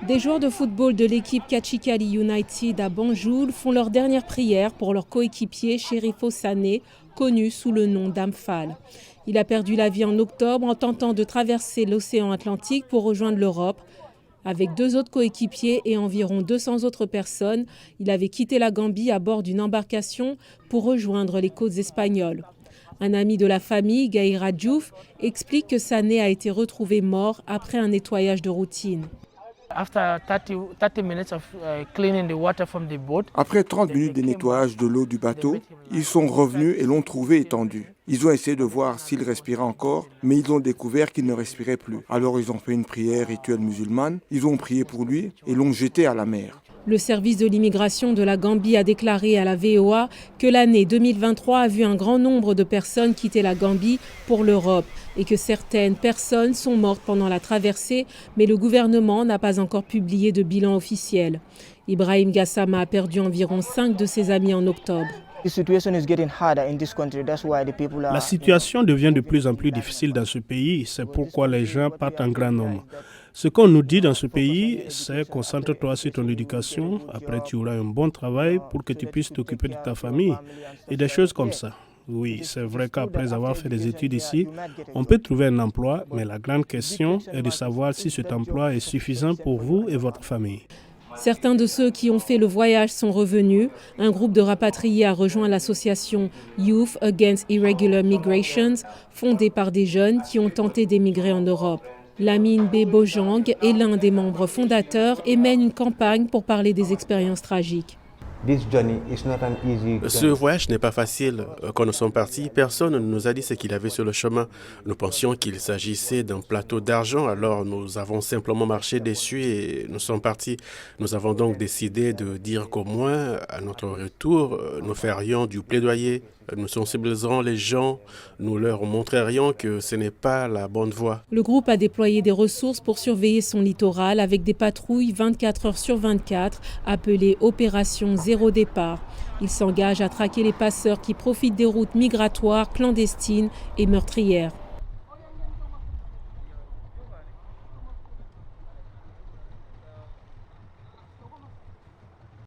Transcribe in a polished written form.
Des joueurs de football de l'équipe Kachikali United à Banjul font leur dernière prière pour leur coéquipier Cherifo Sané, connu sous le nom d'Amphal. Il a perdu la vie en octobre en tentant de traverser l'océan Atlantique pour rejoindre l'Europe. Avec 2 autres coéquipiers et environ 200 autres personnes, il avait quitté la Gambie à bord d'une embarcation pour rejoindre les côtes espagnoles. Un ami de la famille, Gaïra Diouf, explique que Sané a été retrouvé mort après un nettoyage de routine. Après 30 minutes de nettoyage de l'eau du bateau, ils sont revenus et l'ont trouvé étendu. Ils ont essayé de voir s'il respirait encore, mais ils ont découvert qu'il ne respirait plus. Alors ils ont fait une prière rituelle musulmane, ils ont prié pour lui et l'ont jeté à la mer. Le service de l'immigration de la Gambie a déclaré à la VOA que l'année 2023 a vu un grand nombre de personnes quitter la Gambie pour l'Europe et que certaines personnes sont mortes pendant la traversée, mais le gouvernement n'a pas encore publié de bilan officiel. Ibrahim Gassama a perdu environ 5 de ses amis en octobre. La situation devient de plus en plus difficile dans ce pays, c'est pourquoi les gens partent en grand nombre. Ce qu'on nous dit dans ce pays, c'est concentre-toi sur ton éducation, après tu auras un bon travail pour que tu puisses t'occuper de ta famille et des choses comme ça. Oui, c'est vrai qu'après avoir fait des études ici, on peut trouver un emploi, mais la grande question est de savoir si cet emploi est suffisant pour vous et votre famille. Certains de ceux qui ont fait le voyage sont revenus. Un groupe de rapatriés a rejoint l'association Youth Against Irregular Migrations, fondée par des jeunes qui ont tenté d'émigrer en Europe. Lamine B. Bojang est l'un des membres fondateurs et mène une campagne pour parler des expériences tragiques. Ce voyage n'est pas facile. Quand nous sommes partis, personne ne nous a dit ce qu'il avait sur le chemin. Nous pensions qu'il s'agissait d'un plateau d'argent, alors nous avons simplement marché dessus et nous sommes partis. Nous avons donc décidé de dire qu'au moins, à notre retour, nous ferions du plaidoyer. Nous sensibiliserons les gens, nous leur montrerions que ce n'est pas la bonne voie. Le groupe a déployé des ressources pour surveiller son littoral avec des patrouilles 24 heures sur 24, appelées Opération Zéro Départ. Il s'engage à traquer les passeurs qui profitent des routes migratoires clandestines et meurtrières.